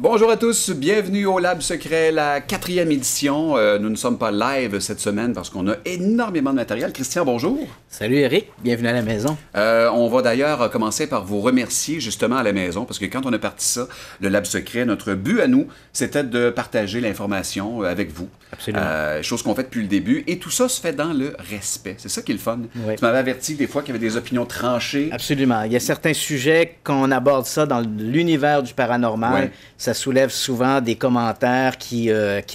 Bonjour à tous, bienvenue au Lab Secret, la 4e édition. Nous ne sommes pas live cette semaine parce qu'on a énormément de matériel. Christian, bonjour. Salut Eric, bienvenue à la maison. On va d'ailleurs commencer par vous remercier justement à la maison parce que quand on a parti ça, le Lab Secret, notre but à nous, c'était de partager l'information avec vous. Absolument. Chose qu'on fait depuis le début et tout ça se fait dans le respect. C'est ça qui est le fun. Oui. Tu m'avais averti des fois qu'il y avait des opinions tranchées. Absolument. Il y a certains sujets, quand on aborde ça dans l'univers du paranormal, Ouais. ça soulève souvent des commentaires qui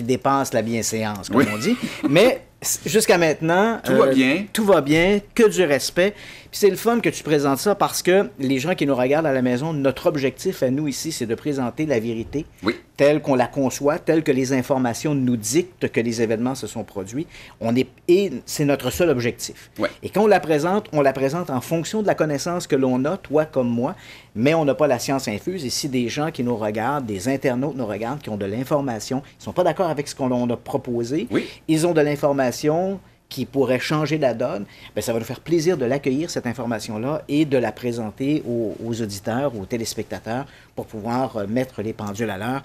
dépassent la bienséance, comme on dit. Mais jusqu'à maintenant, Tout va bien. Tout va bien, que du respect. Puis c'est le fun que tu présentes ça parce que les gens qui nous regardent à la maison, notre objectif à nous ici, c'est de présenter la vérité Oui. telle qu'on la conçoit, telle que les informations nous dictent que les événements se sont produits. Et c'est notre seul objectif. Ouais. Et quand on la présente en fonction de la connaissance que l'on a, toi comme moi, mais on n'a pas la science infuse. Et si des gens qui nous regardent, des internautes nous regardent, qui ont de l'information, ils ne sont pas d'accord avec ce qu'on a proposé, Oui. ils ont de l'information qui pourrait changer la donne, bien, ça va nous faire plaisir de l'accueillir, cette information-là, et de la présenter aux auditeurs, aux téléspectateurs, pour pouvoir mettre les pendules à l'heure.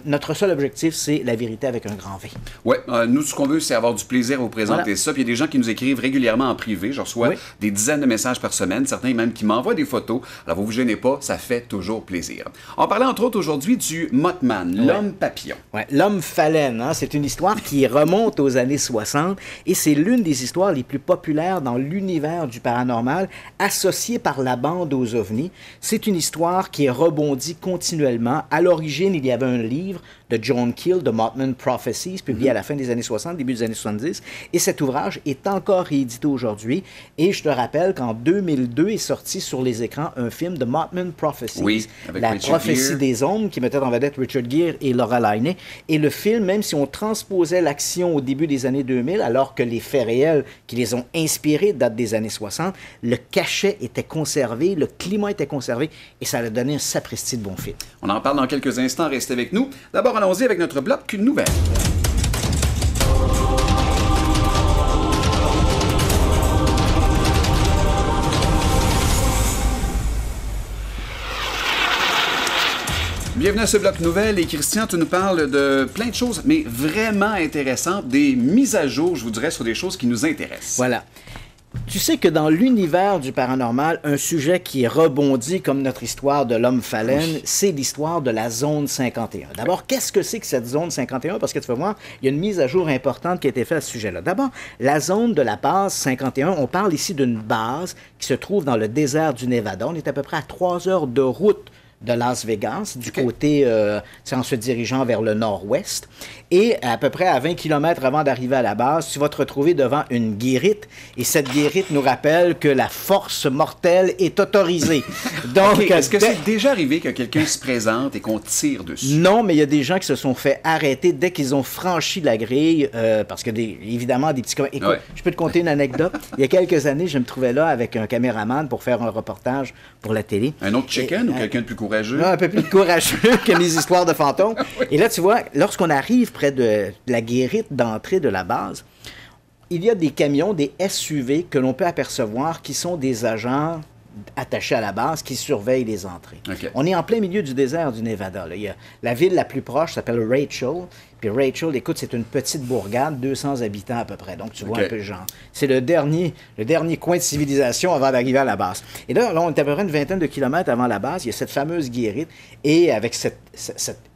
Notre seul objectif, c'est la vérité avec un grand V. Oui, nous, ce qu'on veut, c'est avoir du plaisir à vous présenter Voilà. ça. Puis il y a des gens qui nous écrivent régulièrement en privé. Je reçois Oui. des dizaines de messages par semaine, certains même qui m'envoient des photos. Alors, vous vous gênez pas, ça fait toujours plaisir. On parlait entre autres aujourd'hui du Mothman, l'homme papillon. Ouais, l'homme phalène, hein, c'est une histoire qui remonte aux années 60 et c'est l'une des histoires les plus populaires dans l'univers du paranormal, associée par la bande aux ovnis. C'est une histoire qui est rebondie continuellement. À l'origine, il y avait un livre de John Keel, The Mothman Prophecies, publié à la fin des années 60, début des années 70, et cet ouvrage est encore réédité aujourd'hui. Et je te rappelle qu'en 2002 est sorti sur les écrans un film, The Mothman Prophecies, Oui, avec la Richard prophétie Gere. des ombres, qui mettait en vedette Richard Gere et Laura Linney. Et le film, même si on transposait l'action au début des années 2000, alors que les faits réels qui les ont inspirés datent des années 60, le cachet était conservé, le climat était conservé, et ça a donné un sapristi de bon film. On en parle dans quelques instants, restez avec nous. D'abord, allons-y avec notre bloc nouvelle. Bienvenue à ce bloc nouvelle et Christian, tu nous parles de plein de choses, mais vraiment intéressantes, des mises à jour, je vous dirais, sur des choses qui nous intéressent. Voilà. Tu sais que dans l'univers du paranormal, un sujet qui rebondit comme notre histoire de l'homme phalène, c'est l'histoire de la zone 51. D'abord, qu'est-ce que c'est que cette zone 51? Parce que tu vas voir, il y a une mise à jour importante qui a été faite à ce sujet-là. D'abord, la zone de la base 51, on parle ici d'une base qui se trouve dans le désert du Nevada. On est à peu près à 3 heures de route de Las Vegas, du côté, en se dirigeant vers le nord-ouest. Et à peu près à 20 km avant d'arriver à la base, tu vas te retrouver devant une guérite. Et cette guérite nous rappelle que la force mortelle est autorisée. Donc, OK, est-ce que c'est déjà arrivé que quelqu'un se présente et qu'on tire dessus? non, mais il y a des gens qui se sont fait arrêter dès qu'ils ont franchi la grille, parce que, évidemment, des petits... Écoute, Ouais. je peux te conter une anecdote. Il y a quelques années, je me trouvais là avec un caméraman pour faire un reportage pour la télé. Un autre chicken Et, ou quelqu'un de plus courageux? un peu plus courageux que mes histoires de fantômes. Et là, tu vois, lorsqu'on arrive près de la guérite d'entrée de la base, il y a des camions, des SUV que l'on peut apercevoir qui sont des agents attachés à la base qui surveillent les entrées. OK. On est en plein milieu du désert du Nevada. Là. Il y a, la ville la plus proche s'appelle Rachel. Puis Rachel, écoute, c'est une petite bourgade, 200 habitants à peu près. Donc, tu vois OK. un peu le genre. C'est le dernier coin de civilisation avant d'arriver à la base. Et là, on est à peu près une vingtaine de kilomètres avant la base. Il y a cette fameuse guérite et avec cet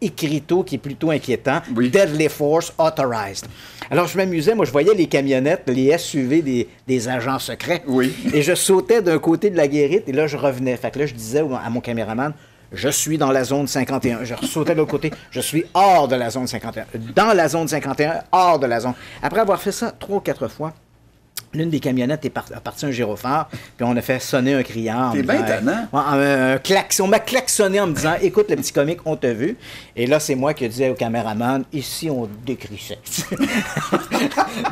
écriteau qui est plutôt inquiétant, Oui. Deadly Force Authorized. Alors, je m'amusais. Moi, je voyais les camionnettes, les SUV des agents secrets. Oui. Et je sautais d'un côté de la guérite et là, je revenais. Fait que là, je disais à mon caméraman, je suis dans la zone 51. Je sautais de l'autre côté. Je suis hors de la zone 51. Dans la zone 51, hors de la zone. Après avoir fait ça 3 ou 4 fois, l'une des camionnettes a parti un gyrophare, puis on a fait sonner un criant. T'es bien tannant. On m'a klaxonné en me disant, écoute, le petit comique, on t'a vu. Et là, c'est moi qui disais au caméraman, ici, on décrissait.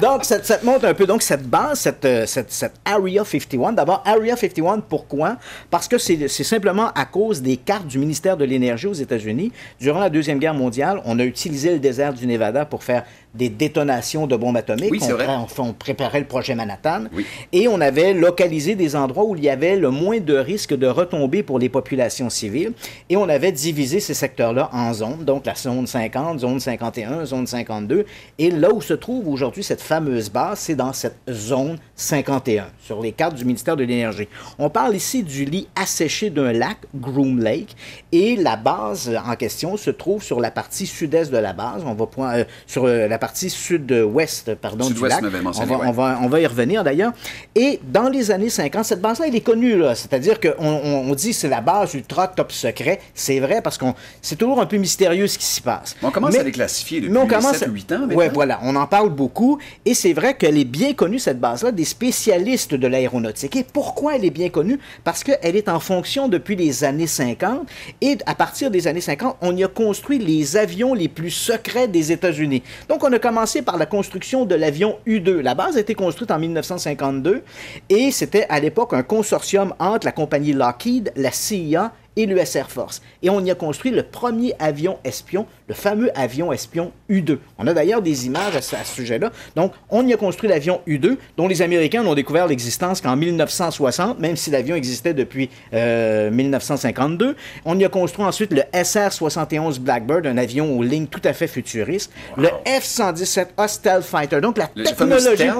Donc, ça te montre un peu, donc, cette base, cette Area 51. D'abord, Area 51, pourquoi? Parce que c'est simplement à cause des cartes du ministère de l'Énergie aux États-Unis. Durant la Deuxième Guerre mondiale, on a utilisé le désert du Nevada pour faire des détonations de bombes atomiques. Oui, c'est vrai. On préparait le projet Manhattan. Oui. Et on avait localisé des endroits où il y avait le moins de risque de retombées pour les populations civiles. Et on avait divisé ces secteurs-là en zones. Donc, la zone 50, zone 51, zone 52. Et là où se trouve aujourd'hui cette fameuse base, c'est dans cette zone 51, sur les cartes du ministère de l'Énergie. On parle ici du lit asséché d'un lac, Groom Lake, et la base en question se trouve sur la partie sud-est de la base. On va sur la partie sud-ouest, pardon, du lac. On va y revenir d'ailleurs. Et dans les années 50, cette base-là, elle est connue, là. C'est-à-dire qu'on dit que c'est la base ultra top secret. C'est vrai parce que c'est toujours un peu mystérieux ce qui s'y passe. On commence à les classifier depuis 7 ou 8 ans. Oui, voilà. On en parle beaucoup. Et c'est vrai qu'elle est bien connue, cette base-là, des spécialistes de l'aéronautique. Et pourquoi elle est bien connue? Parce qu'elle est en fonction depuis les années 50. Et à partir des années 50, on y a construit les avions les plus secrets des États-Unis. Donc, on a commencé par la construction de l'avion U-2. La base a été construite en 1952 et c'était à l'époque un consortium entre la compagnie Lockheed, la CIA et l'US Air Force. Et on y a construit le premier avion espion, le fameux avion espion U-2. On a d'ailleurs des images à ce sujet-là. Donc, on y a construit l'avion U-2, dont les Américains n'ont découvert l'existence qu'en 1960, même si l'avion existait depuis 1952. On y a construit ensuite le SR-71 Blackbird, un avion aux lignes tout à fait futuristes. Wow. Le F-117A Stealth Fighter. Donc, la technologie,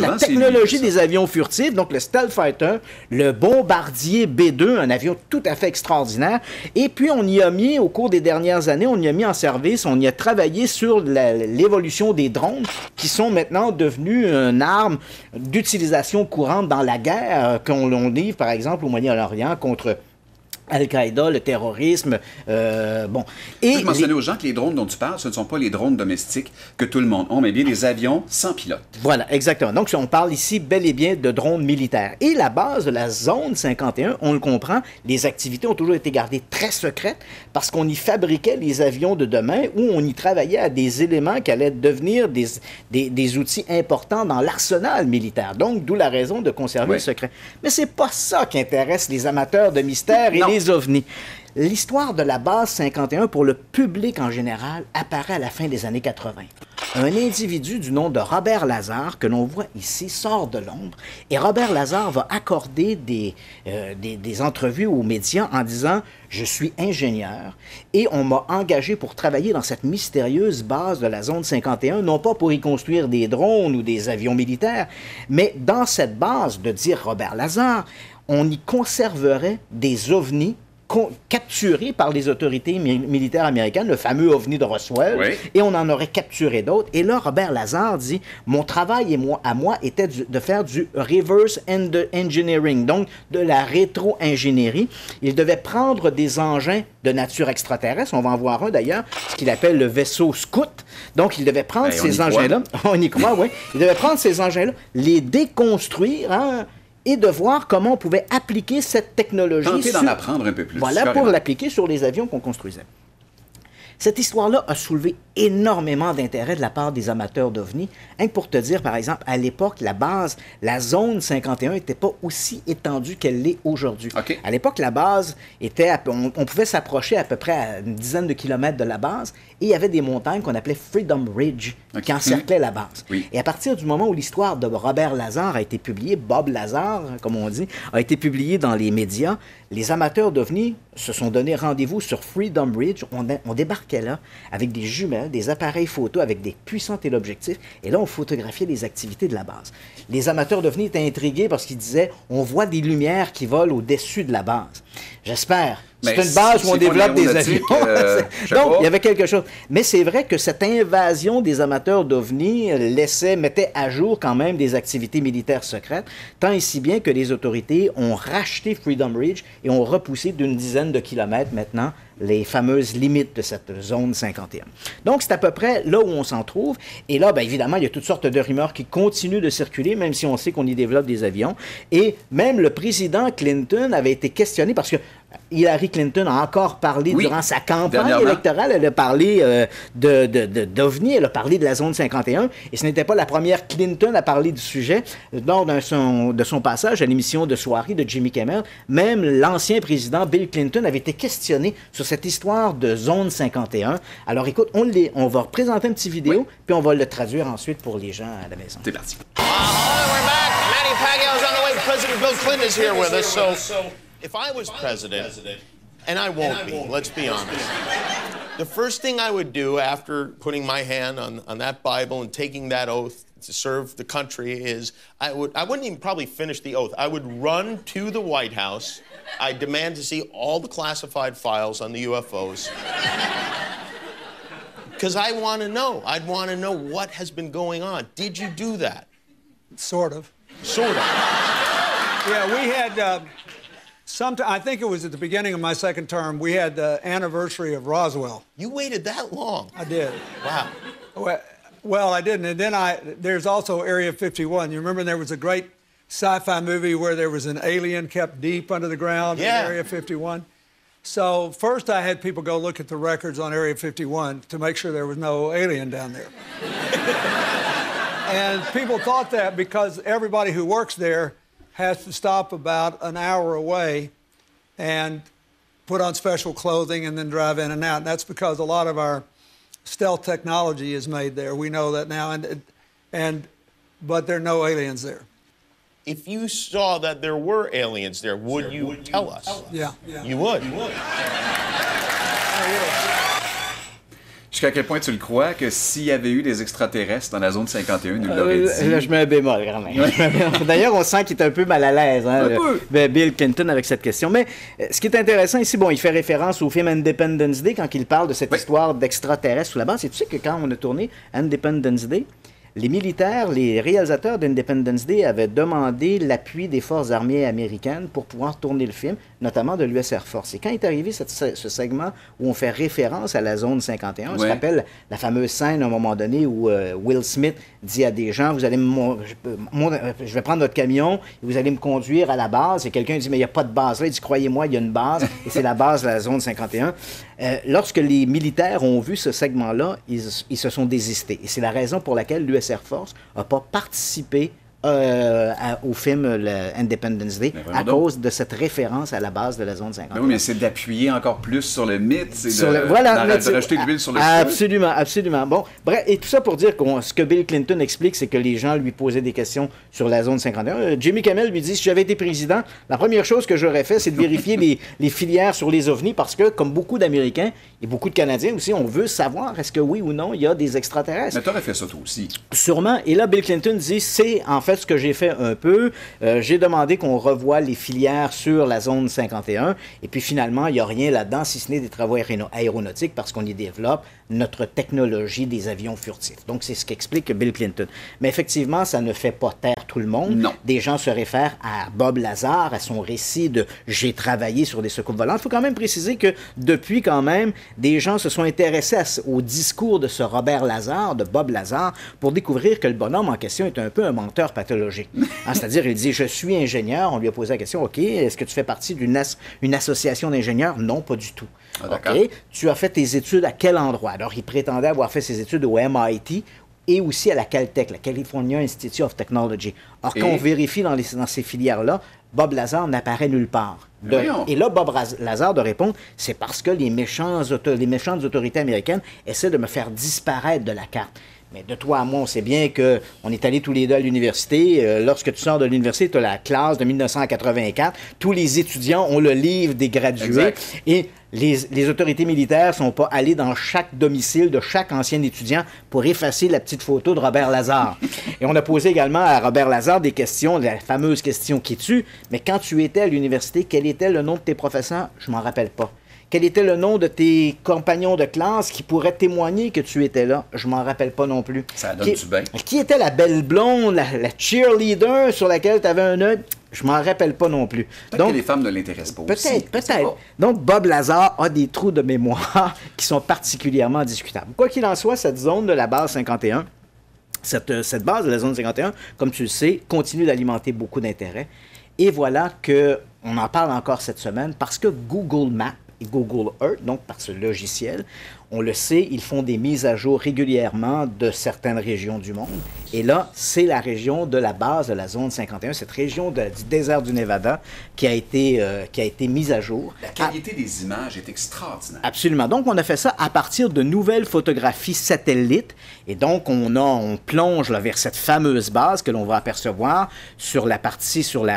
la technologie des avions furtifs. Donc, le Stealth Fighter, le bombardier B-2, un avion tout à fait extraordinaire. Et puis, on y a mis, au cours des dernières années, on y a mis en service, on y a travaillé sur l'évolution des drones, qui sont maintenant devenus une arme d'utilisation courante dans la guerre qu'on livre, par exemple, au Moyen-Orient contre Al-Qaïda, le terrorisme, bon. Et je mentionnais aux gens que les drones dont tu parles, ce ne sont pas les drones domestiques que tout le monde a, mais bien des avions sans pilote. Voilà, exactement. Donc, on parle ici bel et bien de drones militaires. Et la base de la zone 51, on le comprend, les activités ont toujours été gardées très secrètes parce qu'on y fabriquait les avions de demain ou on y travaillait à des éléments qui allaient devenir des outils importants dans l'arsenal militaire. Donc, d'où la raison de conserver le secret. Mais c'est pas ça qui intéresse les amateurs de mystère et les ovnis. L'histoire de la base 51 pour le public en général apparaît à la fin des années 80. Un individu du nom de Robert Lazar, que l'on voit ici, sort de l'ombre et Robert Lazar va accorder des entrevues aux médias en disant « Je suis ingénieur et on m'a engagé pour travailler dans cette mystérieuse base de la zone 51, non pas pour y construire des drones ou des avions militaires, mais dans cette base, de dire Robert Lazar, on y conserverait des ovnis capturés par les autorités militaires américaines, le fameux ovni de Roswell, et on en aurait capturé d'autres. Et là, Robert Lazar dit, mon travail à moi était de faire du reverse engineering, donc de la rétro-ingénierie. Il devait prendre des engins de nature extraterrestre, on va en voir un d'ailleurs, ce qu'il appelle le vaisseau Scout. Donc, il devait prendre ces engins-là, on y croit, oui, il devait prendre ces engins-là, les déconstruire, hein, et de voir comment on pouvait appliquer cette technologie. Tenter d'en apprendre un peu plus. Voilà, pour l'appliquer sur les avions qu'on construisait. Cette histoire-là a soulevé énormément d'intérêt de la part des amateurs d'OVNI. Pour te dire, par exemple, à l'époque, la base, la zone 51 n'était pas aussi étendue qu'elle l'est aujourd'hui. Okay. À l'époque, la base était... On pouvait s'approcher à peu près à une dizaine de kilomètres de la base et il y avait des montagnes qu'on appelait Freedom Ridge qui encerclaient la base. Oui. Et à partir du moment où l'histoire de Robert Lazar a été publiée, Bob Lazar, comme on dit, a été publiée dans les médias, les amateurs d'OVNI se sont donné rendez-vous sur Freedom Ridge. On débarquait là avec des jumelles, des appareils photo avec des puissants téléobjectifs. Et là, on photographiait les activités de la base. Les amateurs d'OVNI étaient intrigués parce qu'ils disaient « On voit des lumières qui volent au-dessus de la base. » J'espère. C'est une base où on développe des avions. Donc, il y avait quelque chose. Mais c'est vrai que cette invasion des amateurs d'OVNI mettait à jour quand même des activités militaires secrètes, tant et si bien que les autorités ont racheté Freedom Ridge et ont repoussé d'une dizaine de kilomètres maintenant les fameuses limites de cette zone 51. Donc, c'est à peu près là où on s'en trouve. Et là, bien évidemment, il y a toutes sortes de rumeurs qui continuent de circuler, même si on sait qu'on y développe des avions. Et même le président Clinton avait été questionné parce que Hillary Clinton a encore parlé durant sa campagne électorale. Elle a parlé d'OVNI, elle a parlé de la zone 51. Et ce n'était pas la première Clinton à parler du sujet. Lors de son passage à l'émission de soirée de Jimmy Kimmel, même l'ancien président Bill Clinton avait été questionné sur cette histoire de zone 51. Alors écoute, on va représenter une petite vidéo, puis on va le traduire ensuite pour les gens à la maison. C'est parti. We're back. Manny Pacquiao's on the way. President Bill Clinton is here with us. So, if I was president, and I won't be, let's be honest, the first thing I would do after putting my hand on that Bible and taking that oath to serve the country is I wouldn't even probably finish the oath. I would run to the White House. I demand to see all the classified files on the UFOs. Because I want to know. I'd want to know what has been going on. Did you do that? Sort of. Sort of. Yeah, we had, I think it was at the beginning of my second term, we had the anniversary of Roswell. You waited that long? I did. Wow. Well, I didn't. And then there's also Area 51. You remember there was a great sci-fi movie where there was an alien kept deep under the ground in Area 51? So first I had people go look at the records on Area 51 to make sure there was no alien down there. And people thought that because everybody who works there has to stop about an hour away and put on special clothing and then drive in and out. And that's because a lot of our stealth technology is made there. We know that now, but there are no aliens there. If you saw that there were aliens there, would you tell us? Yeah. You would? You would. Jusqu'à quel point tu le crois que s'il y avait eu des extraterrestres dans la zone 51, il nous l'aurait dit? Là, je mets un bémol, quand même. D'ailleurs, on sent qu'il est un peu mal à l'aise, Bill Clinton, avec cette question. Mais ce qui est intéressant ici, bon, il fait référence au film Independence Day quand il parle de cette histoire d'extraterrestres sous la base. Et tu sais que quand on a tourné Independence Day, les militaires, les réalisateurs d'Independence Day avaient demandé l'appui des forces armées américaines pour pouvoir tourner le film, notamment de l'US Air Force. Et quand est arrivé ce segment où on fait référence à la zone 51, on se rappelle la fameuse scène à un moment donné où Will Smith dit à des gens, je vais prendre votre camion et vous allez me conduire à la base. Et quelqu'un dit, mais il n'y a pas de base là. Il dit, croyez-moi, il y a une base et c'est la base de la zone 51. Lorsque les militaires ont vu ce segment-là, ils se sont désistés. Et c'est la raison pour laquelle l'US Air Force n'a pas participé au film Independence Day à cause de cette référence à la base de la zone 51. Oui, mais c'est d'appuyer encore plus sur le mythe, c'est de rajouter de l'huile sur le feu. Absolument. Bon, bref, et tout ça pour dire que ce que Bill Clinton explique, c'est que les gens lui posaient des questions sur la zone 51. Jimmy Kimmel lui dit, si j'avais été président, la première chose que j'aurais fait, c'est de vérifier les filières sur les ovnis, parce que, comme beaucoup d'Américains et beaucoup de Canadiens aussi, on veut savoir est-ce que oui ou non, il y a des extraterrestres. Mais t'aurais fait ça toi aussi. Sûrement. Et là, Bill Clinton dit, c'est en fait ce que j'ai fait un peu. J'ai demandé qu'on revoie les filières sur la zone 51. Et puis finalement, il n'y a rien là-dedans, si ce n'est des travaux aéronautiques, parce qu'on y développe notre technologie des avions furtifs. Donc, c'est ce qu'explique Bill Clinton. Mais effectivement, ça ne fait pas taire tout le monde. Non. Des gens se réfèrent à Bob Lazar, à son récit de « J'ai travaillé sur des secours volants ». Il faut quand même préciser que depuis, quand même, des gens se sont intéressés au discours de ce Robert Lazar, de Bob Lazar, pour découvrir que le bonhomme en question est un peu un menteur pathologique. C'est-à-dire, il dit « Je suis ingénieur ». On lui a posé la question « OK, est-ce que tu fais partie d'une association d'ingénieurs? » Non, pas du tout. Ah, OK, tu as fait tes études à quel endroit? Alors, il prétendait avoir fait ses études au MIT et aussi à la Caltech, la California Institute of Technology. Or, quand on vérifie dans ces filières-là, Bob Lazar n'apparaît nulle part. Et là, Bob Lazar de répondre, c'est parce que les méchantes autorités américaines essaient de me faire disparaître de la carte. Mais de toi à moi, on sait bien qu'on est allés tous les deux à l'université. Lorsque tu sors de l'université, tu as la classe de 1984. Tous les étudiants ont le livre des gradués. Exact. Et les autorités militaires ne sont pas allées dans chaque domicile de chaque ancien étudiant pour effacer la petite photo de Robert Lazar. Et on a posé également à Robert Lazar des questions, la fameuse question qui tue. Mais quand tu étais à l'université, quel était le nom de tes professeurs? Je m'en rappelle pas. Quel était le nom de tes compagnons de classe qui pourraient témoigner que tu étais là? Je m'en rappelle pas non plus. Ça donne-tu bien? Qui était la belle blonde, la cheerleader sur laquelle tu avais un œil? Je m'en rappelle pas non plus. Peut-être que les femmes ne l'intéressent pas aussi. Peut-être. Donc, Bob Lazar a des trous de mémoire qui sont particulièrement discutables. Quoi qu'il en soit, cette zone de la base 51, cette base de la zone 51, comme tu le sais, continue d'alimenter beaucoup d'intérêt. Et voilà que on en parle encore cette semaine parce que Google Maps et Google Earth, donc par ce logiciel, on le sait, ils font des mises à jour régulièrement de certaines régions du monde. Et là, c'est la région de la base de la zone 51, cette région du désert du Nevada qui a été mise à jour. La qualité des images est extraordinaire. Absolument. Donc, on a fait ça à partir de nouvelles photographies satellites. Et donc, on plonge là, vers cette fameuse base que l'on va apercevoir sur la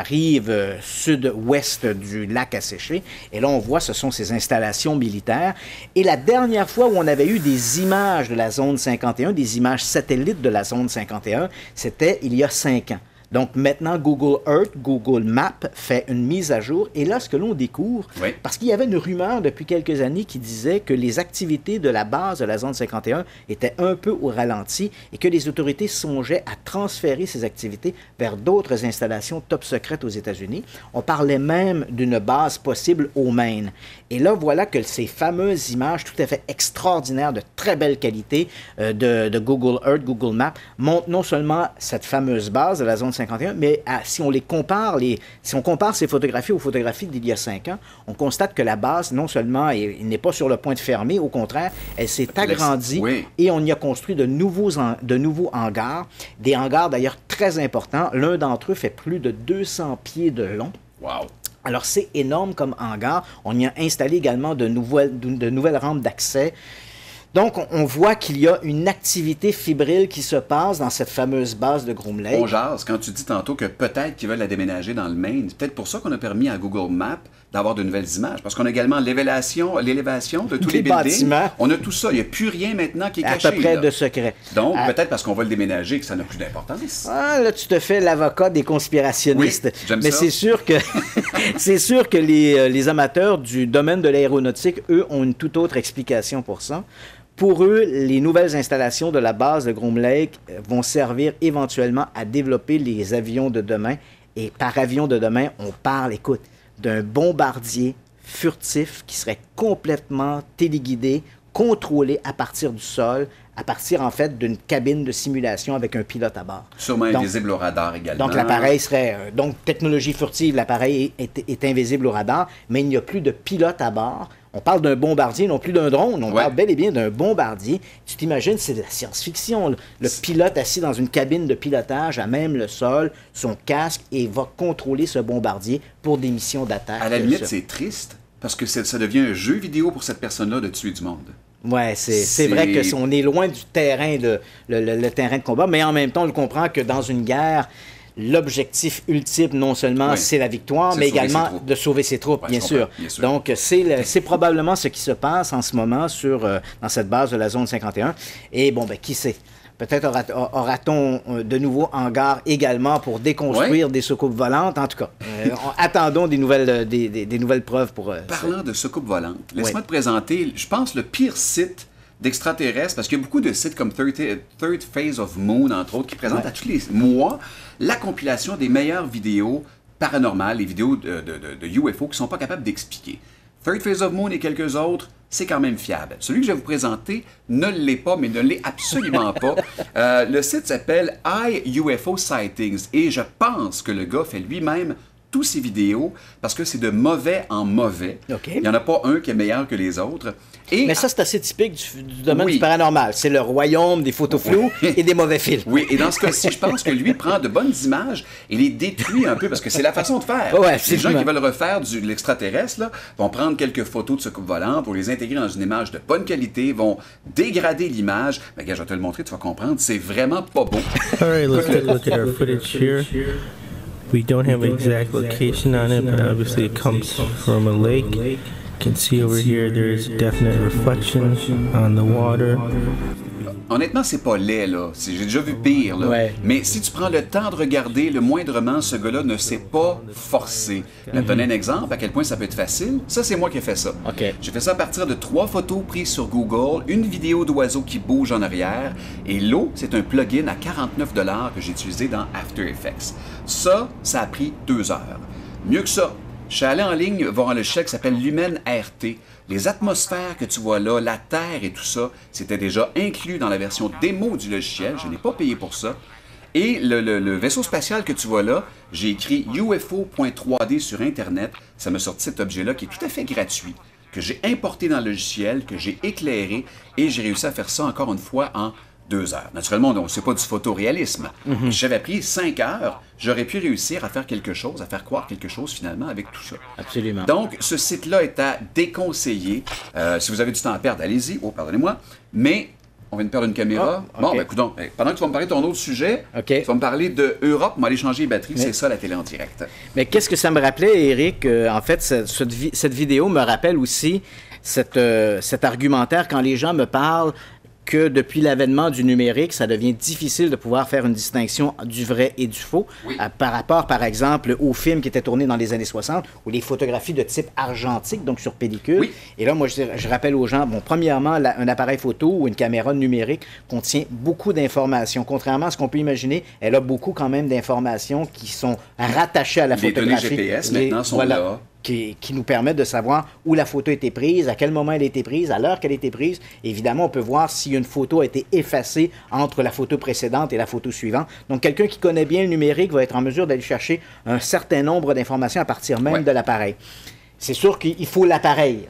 rive sud-ouest du lac asséché. Et là, on voit, ce sont ces installations militaires. Et la dernière fois où on avait eu des images de la zone 51, des images satellites de la zone 51, c'était il y a 5 ans. Donc maintenant, Google Earth, Google Maps fait une mise à jour. Et là, ce que l'on découvre, parce qu'il y avait une rumeur depuis quelques années qui disait que les activités de la base de la zone 51 étaient un peu au ralenti et que les autorités songeaient à transférer ces activités vers d'autres installations top secrètes aux États-Unis. On parlait même d'une base possible au Maine. Et là, voilà que ces fameuses images tout à fait extraordinaires, de très belle qualité de Google Earth, Google Maps, montrent non seulement cette fameuse base de la zone 51, mais si on compare ces photographies aux photographies d'il y a 5 ans, on constate que la base, non seulement n'est pas sur le point de fermer, au contraire, elle s'est agrandie et on y a construit de nouveaux hangars, des hangars d'ailleurs très importants. L'un d'entre eux fait plus de 200 pieds de long. Wow! Alors, c'est énorme comme hangar. On y a installé également de nouvelles rampes d'accès. Donc, on voit qu'il y a une activité fébrile qui se passe dans cette fameuse base de Groom Lake. On jase, quand tu dis tantôt que peut-être qu'ils veulent la déménager dans le Maine, c'est peut-être pour ça qu'on a permis à Google Maps d'avoir de nouvelles images, parce qu'on a également l'élévation de tous les buildings. Bâtiments. On a tout ça. Il n'y a plus rien maintenant qui est caché. À peu près là. de secret. Donc, peut-être parce qu'on va le déménager que ça n'a plus d'importance. Ah, là, tu te fais l'avocat des conspirationnistes. Oui, j'aime mais ça. c'est sûr que les amateurs du domaine de l'aéronautique, eux, ont une toute autre explication pour ça. Pour eux, les nouvelles installations de la base de Groom Lake vont servir éventuellement à développer les avions de demain. Et par avion de demain, on parle, écoute, d'un bombardier furtif qui serait complètement téléguidé, contrôlé à partir du sol, à partir en fait d'une cabine de simulation avec un pilote à bord. Sûrement invisible au radar également. Donc l'appareil serait... donc technologie furtive, l'appareil est invisible au radar, mais il n'y a plus de pilote à bord. On parle d'un bombardier, non plus d'un drone. On parle bel et bien d'un bombardier. Tu t'imagines, c'est de la science-fiction. Le pilote assis dans une cabine de pilotage à même le sol, son casque, et va contrôler ce bombardier pour des missions d'attaque. À la limite, c'est triste, parce que ça devient un jeu vidéo pour cette personne-là de tuer du monde. Oui, c'est vrai qu'on est loin du terrain, le terrain de combat, mais en même temps, on le comprend que dans une guerre, l'objectif ultime, non seulement c'est la victoire, mais également de sauver ses troupes, bien sûr. Donc, c'est probablement ce qui se passe en ce moment dans cette base de la zone 51. Et bon, ben, qui sait? Peut-être aura-t-on de nouveaux hangars également pour déconstruire des soucoupes volantes. En tout cas, attendons des nouvelles preuves pour... Parlant de soucoupes volantes, laisse-moi te présenter, je pense, le pire site d'extraterrestres, parce qu'il y a beaucoup de sites comme Third Phase of Moon, entre autres, qui présentent à tous les mois la compilation des meilleures vidéos paranormales, les vidéos de UFO qui ne sont pas capables d'expliquer. Third Phase of Moon et quelques autres, c'est quand même fiable. Celui que je vais vous présenter ne l'est pas, mais ne l'est absolument pas. Le site s'appelle iUFO Sightings et je pense que le gars fait lui-même tous ses vidéos parce que c'est de mauvais en mauvais. Il n'y en a pas un qui est meilleur que les autres. Mais ça, c'est assez typique du domaine du paranormal. C'est le royaume des photos floues et des mauvais films. Oui, et dans ce cas-ci, je pense que lui prend de bonnes images et les détruit un peu parce que c'est la façon de faire. Les gens qui veulent refaire de l'extraterrestre là, vont prendre quelques photos de soucoupes volantes pour les intégrer dans une image de bonne qualité, vont dégrader l'image. Mais regarde, je vais te le montrer, tu vas comprendre, c'est vraiment pas beau. All right, let's take a look at our footage here. We don't have an exact location on it, but obviously it comes from a lake. You can see over here there is a definite reflection on the water. Honnêtement, c'est pas laid, là. J'ai déjà vu pire, là. Mais si tu prends le temps de regarder, le moindrement, ce gars-là ne s'est pas forcé. Je vais te donner un exemple, à quel point ça peut être facile. Ça, c'est moi qui ai fait ça. J'ai fait ça à partir de 3 photos prises sur Google, une vidéo d'oiseau qui bouge en arrière, et l'eau, c'est un plugin à 49 $ que j'ai utilisé dans After Effects. Ça a pris 2 heures. Mieux que ça, je suis allé en ligne voir un logiciel qui s'appelle Lumen RT. Les atmosphères que tu vois là, la Terre et tout ça, c'était déjà inclus dans la version démo du logiciel. Je n'ai pas payé pour ça. Et le vaisseau spatial que tu vois là, j'ai écrit UFO.3D sur Internet. Ça m'a sorti cet objet-là qui est tout à fait gratuit, que j'ai importé dans le logiciel, que j'ai éclairé, et j'ai réussi à faire ça encore une fois en 2 heures. Naturellement, ce n'est pas du photoréalisme. Si j'avais pris 5 heures, j'aurais pu réussir à faire quelque chose, à faire croire quelque chose finalement avec tout ça. Absolument. Donc, ce site-là est à déconseiller. Si vous avez du temps à perdre, allez-y. Oh, pardonnez-moi. Mais on vient de perdre une caméra. Oh, Bon, okay. ben écoute donc, pendant que tu vas me parler de ton autre sujet, tu vas me parler de Europe, on va aller changer les batteries, c'est ça la télé en direct. Mais qu'est-ce que ça me rappelait, Éric? En fait, cette vidéo me rappelle aussi cet argumentaire quand les gens me parlent que depuis l'avènement du numérique, ça devient difficile de pouvoir faire une distinction du vrai et du faux, oui. Par rapport, par exemple, aux films qui étaient tournés dans les années 60 ou les photographies de type argentique, donc sur pellicule. Oui. Et là, moi, je rappelle aux gens, bon, premièrement, un appareil photo ou une caméra numérique contient beaucoup d'informations. Contrairement à ce qu'on peut imaginer, elle a beaucoup quand même d'informations qui sont rattachées à la photographie. Les données GPS maintenant sont là. Qui nous permettent de savoir où la photo a été prise, à quel moment elle a été prise, à l'heure qu'elle a été prise. Évidemment, on peut voir si une photo a été effacée entre la photo précédente et la photo suivante. Donc, quelqu'un qui connaît bien le numérique va être en mesure d'aller chercher un certain nombre d'informations à partir même de l'appareil. C'est sûr qu'il faut l'appareil.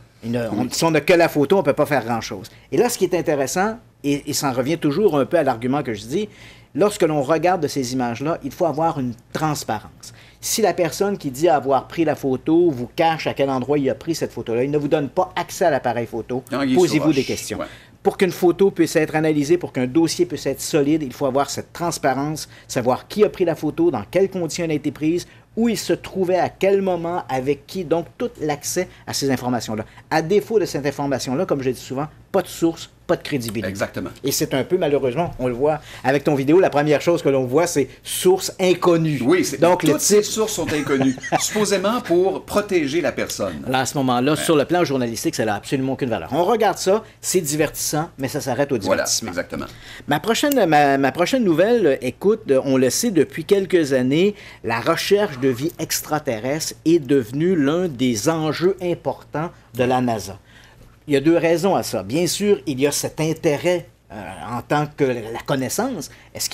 Si on n'a que la photo, on ne peut pas faire grand-chose. Et là, ce qui est intéressant, et ça en revient toujours un peu à l'argument que je dis, lorsque l'on regarde de ces images-là, il faut avoir une transparence. Si la personne qui dit avoir pris la photo vous cache à quel endroit il a pris cette photo-là, il ne vous donne pas accès à l'appareil photo, posez-vous des questions. Ouais. Pour qu'une photo puisse être analysée, pour qu'un dossier puisse être solide, il faut avoir cette transparence, savoir qui a pris la photo, dans quelles conditions elle a été prise, où il se trouvait, à quel moment, avec qui, donc tout l'accès à ces informations-là. À défaut de cette information-là, comme je dis souvent, pas de source, pas de crédibilité. Exactement. Et c'est un peu, malheureusement, on le voit avec ton vidéo, la première chose que l'on voit, c'est source inconnue. Oui, donc toutes ces sources sont inconnues, supposément pour protéger la personne. Là, à ce moment-là, sur le plan journalistique, ça n'a absolument aucune valeur. On regarde ça, c'est divertissant, mais ça s'arrête au divertissement. Voilà, exactement. Ma prochaine nouvelle, écoute, on le sait depuis quelques années, la recherche de vie extraterrestre est devenue l'un des enjeux importants de la NASA. Il y a 2 raisons à ça. Bien sûr, il y a cet intérêt en tant que la connaissance. Est-ce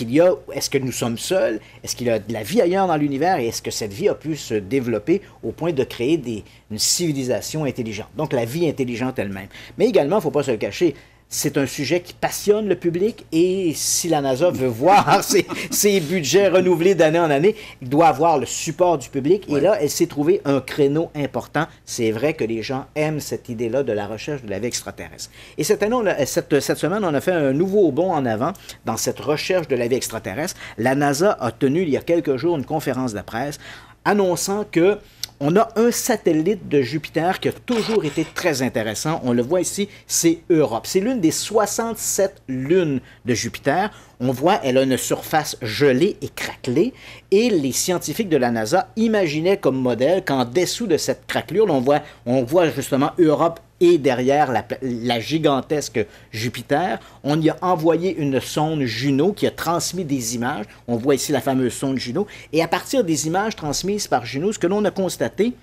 que nous sommes seuls? Est-ce qu'il y a de la vie ailleurs dans l'univers? Et est-ce que cette vie a pu se développer au point de créer une civilisation intelligente? Donc, la vie intelligente elle-même. Mais également, il ne faut pas se le cacher, c'est un sujet qui passionne le public et si la NASA veut voir ses budgets renouvelés d'année en année, il doit avoir le support du public. Et là, elle s'est trouvée un créneau important. C'est vrai que les gens aiment cette idée-là de la recherche de la vie extraterrestre. Et cette semaine, on a fait un nouveau bond en avant dans cette recherche de la vie extraterrestre. La NASA a tenu il y a quelques jours une conférence de presse annonçant que on a un satellite de Jupiter qui a toujours été très intéressant. On le voit ici, c'est Europe. C'est l'une des 67 lunes de Jupiter. On voit, elle a une surface gelée et craquelée. Et les scientifiques de la NASA imaginaient comme modèle qu'en dessous de cette craquelure, on voit justement Europe et derrière la gigantesque Jupiter, on y a envoyé une sonde Juno qui a transmis des images. On voit ici la fameuse sonde Juno. Et à partir des images transmises par Juno, ce que l'on a constaté,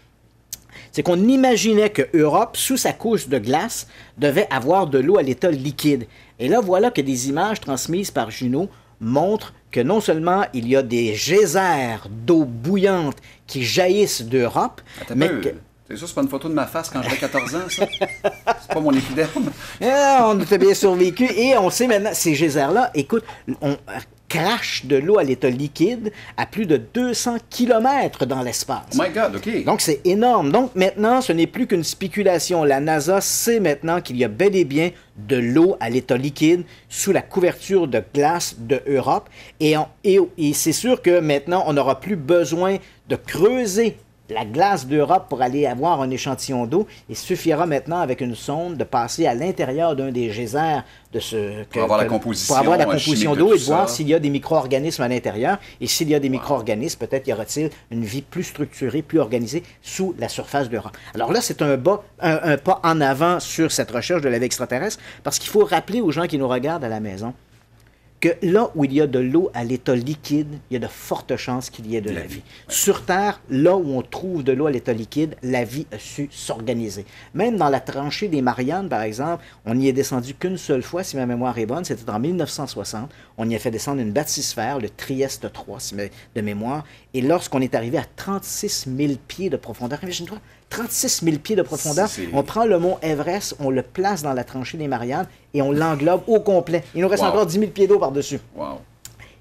c'est qu'on imaginait que Europe, sous sa couche de glace, devait avoir de l'eau à l'état liquide. Et là, voilà que des images transmises par Juno montrent que non seulement il y a des geysers d'eau bouillante qui jaillissent d'Europe, mais que... C'est sûr, c'est pas une photo de ma face quand j'avais 14 ans, ça? C'est pas mon épiderme. On était bien survécu et on sait maintenant, ces geysers-là, écoute, on crache de l'eau à l'état liquide à plus de 200 km dans l'espace. Oh my God, OK. Donc, c'est énorme. Donc, maintenant, ce n'est plus qu'une spéculation. La NASA sait maintenant qu'il y a bel et bien de l'eau à l'état liquide sous la couverture de glace de Europe. Et c'est sûr que maintenant, on n'aura plus besoin de creuser la glace d'Europe pour aller avoir un échantillon d'eau. Il suffira maintenant, avec une sonde, de passer à l'intérieur d'un des geysers pour avoir la composition d'eau et de voir s'il y a des micro-organismes à l'intérieur. Et s'il y a des micro-organismes, peut-être y aura-t-il une vie plus structurée, plus organisée sous la surface d'Europe. Alors là, c'est un pas en avant sur cette recherche de la vie extraterrestre, parce qu'il faut rappeler aux gens qui nous regardent à la maison que là où il y a de l'eau à l'état liquide, il y a de fortes chances qu'il y ait de la vie. Sur Terre, là où on trouve de l'eau à l'état liquide, la vie a su s'organiser. Même dans la tranchée des Mariannes, par exemple, on n'y est descendu qu'une seule fois, si ma mémoire est bonne, c'était en 1960. On y a fait descendre une bathysphère, le Trieste 3, de mémoire. Et lorsqu'on est arrivé à 36 000 pieds de profondeur, imagine-toi, 36 000 pieds de profondeur, on prend le mont Everest, on le place dans la tranchée des Mariannes et on l'englobe au complet. Il nous reste encore 10 000 pieds d'eau par-dessus. Wow.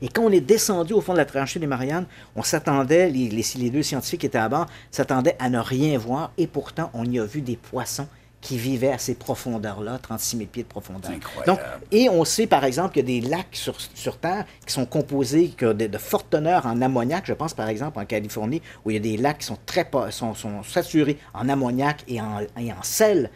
Et quand on est descendu au fond de la tranchée des Mariannes, on s'attendait, les deux scientifiques qui étaient à bord, s'attendaient à ne rien voir et pourtant on y a vu des poissons qui vivaient à ces profondeurs-là, 36 000 pieds de profondeur. Donc, et on sait, par exemple, qu'il y a des lacs sur Terre qui sont composés de fortes teneurs en ammoniac. Je pense, par exemple, en Californie, où il y a des lacs qui sont saturés en ammoniac et en sel.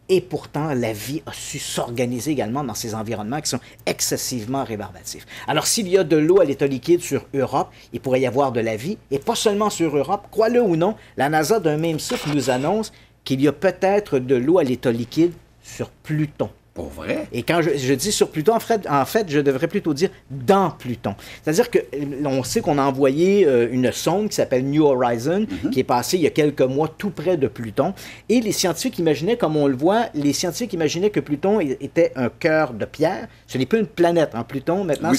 Et pourtant, la vie a su s'organiser également dans ces environnements qui sont excessivement rébarbatifs. Alors, s'il y a de l'eau à l'état liquide sur Europe, il pourrait y avoir de la vie. Et pas seulement sur Europe, crois-le ou non, la NASA d'un même souffle nous annonce qu'il y a peut-être de l'eau à l'état liquide sur Pluton. Pour vrai? Et quand je dis sur Pluton, en fait, je devrais plutôt dire dans Pluton. C'est-à-dire qu'on sait qu'on a envoyé une sonde qui s'appelle New Horizon, qui est passée il y a quelques mois tout près de Pluton. Et les scientifiques imaginaient, comme on le voit, les scientifiques imaginaient que Pluton était un cœur de pierre. Ce n'est plus une planète. En Pluton, maintenant, oui,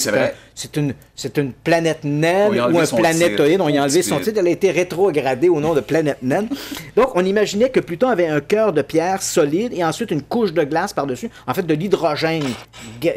c'est une planète naine ou un planétoïde. On y a enlevé son titre. Elle a été rétrogradée au nom de planète naine. Donc, on imaginait que Pluton avait un cœur de pierre solide et ensuite une couche de glace par-dessus. En fait, de l'hydrogène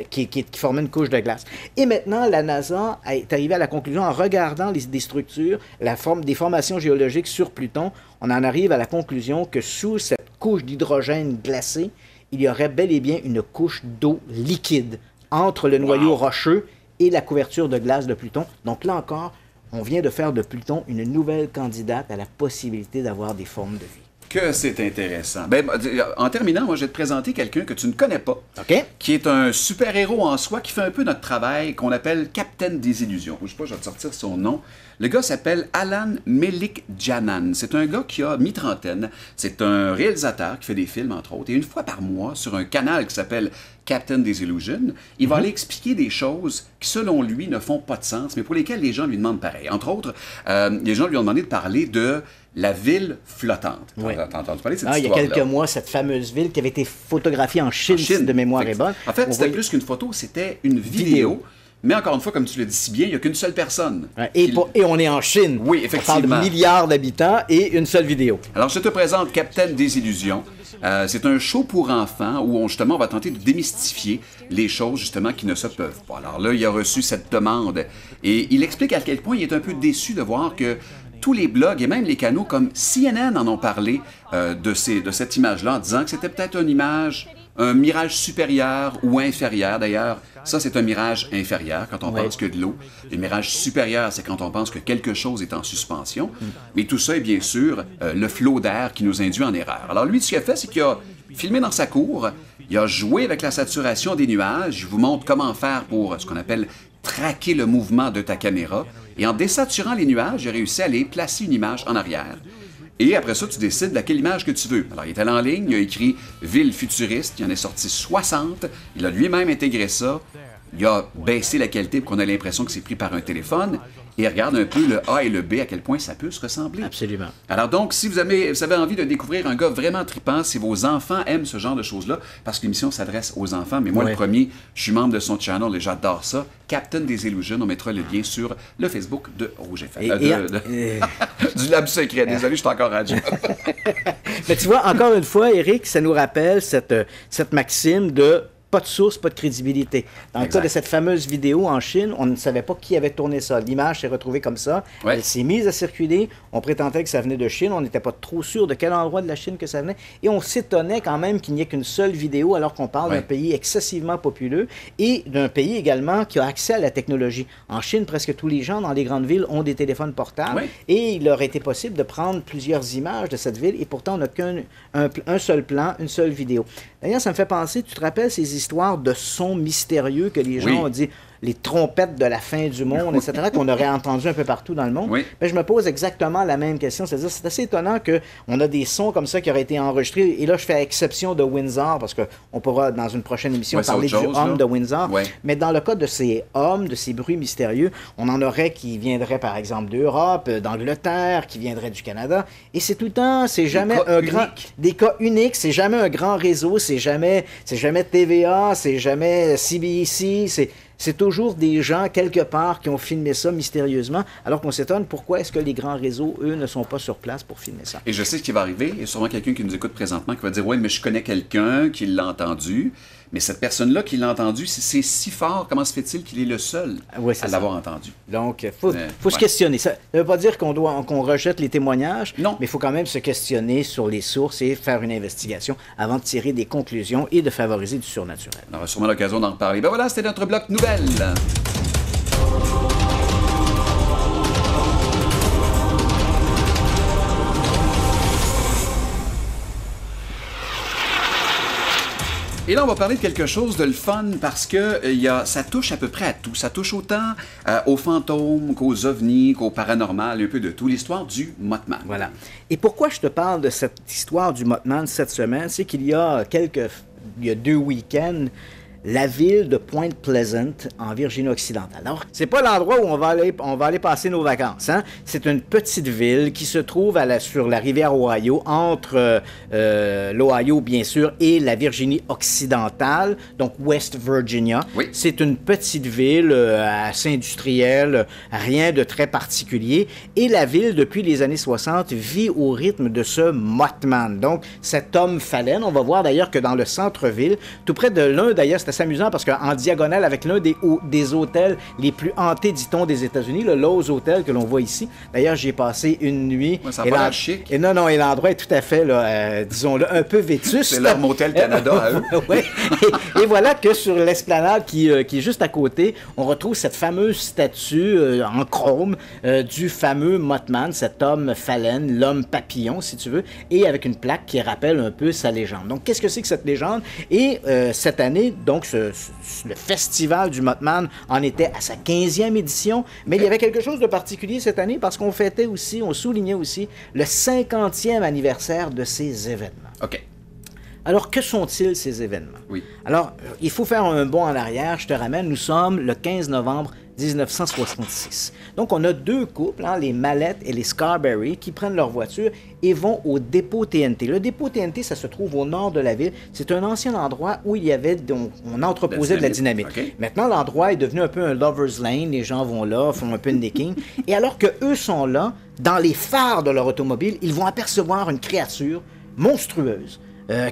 qui formait une couche de glace. Et maintenant, la NASA est arrivée à la conclusion, en regardant des structures, des formations géologiques sur Pluton, on en arrive à la conclusion que sous cette couche d'hydrogène glacé, il y aurait bel et bien une couche d'eau liquide entre le noyau rocheux et la couverture de glace de Pluton. Donc là encore, on vient de faire de Pluton une nouvelle candidate à la possibilité d'avoir des formes de vie. Que c'est intéressant. Ben, en terminant, moi, je vais te présenter quelqu'un que tu ne connais pas, qui est un super-héros en soi, qui fait un peu notre travail, qu'on appelle Captain Désillusion. Je ne sais pas, je vais te sortir son nom. Le gars s'appelle Alan Melikjanan. C'est un gars qui a mi-trentaine. C'est un réalisateur qui fait des films, entre autres. Et une fois par mois, sur un canal qui s'appelle Captain Désillusion, il va aller expliquer des choses qui, selon lui, ne font pas de sens, mais pour lesquelles les gens lui demandent pareil. Entre autres, les gens lui ont demandé de parler de la ville flottante. Oui. T'as entendu parler de cette histoire-là? Il y a quelques mois, cette fameuse ville qui avait été photographiée en Chine, si de mémoire est bonne. En fait, c'était plus qu'une photo, c'était une vidéo. Mais encore une fois, comme tu l'as dit si bien, il n'y a qu'une seule personne. Ouais, et on est en Chine. Oui, effectivement. On parle de milliards d'habitants et une seule vidéo. Alors, je te présente Captain Désillusion. C'est un show pour enfants où justement, on va tenter de démystifier les choses, justement, qui ne se peuvent pas. Alors là, il a reçu cette demande et il explique à quel point il est un peu déçu de voir que tous les blogs et même les canaux comme CNN en ont parlé de cette image-là en disant que c'était peut-être une image, un mirage supérieur ou inférieur. D'ailleurs, ça, c'est un mirage inférieur quand on pense que de l'eau. Le mirage supérieur, c'est quand on pense que quelque chose est en suspension. Mais tout ça est bien sûr le flot d'air qui nous induit en erreur. Alors lui, ce qu'il a fait, c'est qu'il a filmé dans sa cour, il a joué avec la saturation des nuages. Je vous montre comment faire pour ce qu'on appelle traquer le mouvement de ta caméra. Et en désaturant les nuages, j'ai réussi à aller placer une image en arrière. Et après ça, tu décides de laquelle image que tu veux. Alors, il est allé en ligne, il a écrit « Ville futuriste », il en est sorti 60, il a lui-même intégré ça, il a baissé la qualité pour qu'on ait l'impression que c'est pris par un téléphone, et regarde un peu le A et le B, à quel point ça peut se ressembler. Absolument. Alors donc, si vous avez envie de découvrir un gars vraiment trippant, si vos enfants aiment ce genre de choses-là, parce que l'émission s'adresse aux enfants, mais moi, le premier, je suis membre de son channel et j'adore ça, Captain Désillusion, on mettra le lien sur le Facebook de Rouge FM. Du Lab Secret, désolé, je suis encore à Mais tu vois, encore une fois, Éric, ça nous rappelle cette maxime de pas de source, pas de crédibilité. Dans le cas de cette fameuse vidéo en Chine, on ne savait pas qui avait tourné ça. L'image s'est retrouvée comme ça. Ouais. Elle s'est mise à circuler. On prétendait que ça venait de Chine. On n'était pas trop sûr de quel endroit de la Chine que ça venait. Et on s'étonnait quand même qu'il n'y ait qu'une seule vidéo alors qu'on parle d'un pays excessivement populeux et d'un pays également qui a accès à la technologie. En Chine, presque tous les gens dans les grandes villes ont des téléphones portables et il leur était possible de prendre plusieurs images de cette ville et pourtant on n'a qu'un seul plan, une seule vidéo. D'ailleurs, ça me fait penser, tu te rappelles ces histoires de sons mystérieux que les gens ont dit, les trompettes de la fin du monde, etc., qu'on aurait entendu un peu partout dans le monde. Mais je me pose exactement la même question. C'est-à-dire, c'est assez étonnant qu'on a des sons comme ça qui auraient été enregistrés. Et là, je fais exception de Windsor, parce qu'on pourra, dans une prochaine émission, parler du hum de Windsor. Mais dans le cas de ces hums, de ces bruits mystérieux, on en aurait qui viendraient, par exemple, d'Europe, d'Angleterre, qui viendraient du Canada. Et c'est tout le temps, c'est jamais des cas uniques, c'est jamais un grand réseau, c'est jamais TVA, c'est jamais CBC, c'est toujours des gens, quelque part, qui ont filmé ça mystérieusement, alors qu'on s'étonne pourquoi est-ce que les grands réseaux, eux, ne sont pas sur place pour filmer ça. Et je sais ce qui va arriver. Il y a sûrement quelqu'un qui nous écoute présentement qui va dire « Oui, mais je connais quelqu'un qui l'a entendu. » Mais cette personne-là qui l'a entendu, c'est si fort, comment se fait-il qu'il est le seul à l'avoir entendu? Donc, il faut se questionner. Ça ne veut pas dire qu'on rejette les témoignages, mais il faut quand même se questionner sur les sources et faire une investigation avant de tirer des conclusions et de favoriser du surnaturel. On aura sûrement l'occasion d'en reparler. Ben voilà, c'était notre bloc nouvelle. Et là, on va parler de quelque chose de le fun parce que ça touche à peu près à tout. Ça touche autant aux fantômes qu'aux ovnis, qu'au paranormal, un peu de tout. L'histoire du Mothman. Voilà. Et pourquoi je te parle de cette histoire du Mothman cette semaine? C'est qu'il y a 2 week-ends, la ville de Point Pleasant, en Virginie-Occidentale. Alors, c'est pas l'endroit où on va aller passer nos vacances. Hein? C'est une petite ville qui se trouve sur la rivière Ohio, entre l'Ohio, bien sûr, et la Virginie-Occidentale, donc West Virginia. C'est une petite ville assez industrielle, rien de très particulier. Et la ville, depuis les années 60, vit au rythme de ce Mothman. Donc, cet homme phalène, on va voir d'ailleurs que dans le centre-ville, tout près de l'un, d'ailleurs, c'est assez amusant parce qu'en diagonale avec l'un des hôtels les plus hantés, dit-on, des États-Unis, le Lowe's Hotel que l'on voit ici. D'ailleurs, j'y ai passé une nuit. Ça a pas l'air chic. Et non, et l'endroit est tout à fait, disons-le, un peu vétuste. C'est leur Motel Canada à eux. Et voilà que sur l'esplanade qui est juste à côté, on retrouve cette fameuse statue en chrome du fameux Mothman, cet homme phalène, l'homme papillon, si tu veux, et avec une plaque qui rappelle un peu sa légende. Donc, qu'est-ce que c'est que cette légende? Et cette année, donc, le festival du Mothman en était à sa 15e édition, mais il y avait quelque chose de particulier cette année parce qu'on fêtait aussi, on soulignait aussi le 50e anniversaire de ces événements. OK. Alors, que sont-ils, ces événements? Alors, il faut faire un bond en arrière. Je te ramène, nous sommes le 15 novembre 1966. Donc, on a 2 couples, les Mallette et les Scarberry, qui prennent leur voiture et vont au dépôt TNT. Le dépôt TNT, ça se trouve au nord de la ville. C'est un ancien endroit où on entreposait de la dynamite. Maintenant, l'endroit est devenu un peu un lover's lane. Les gens vont là, font un peu de necking. Et alors qu'eux sont là, dans les phares de leur automobile, ils vont apercevoir une créature monstrueuse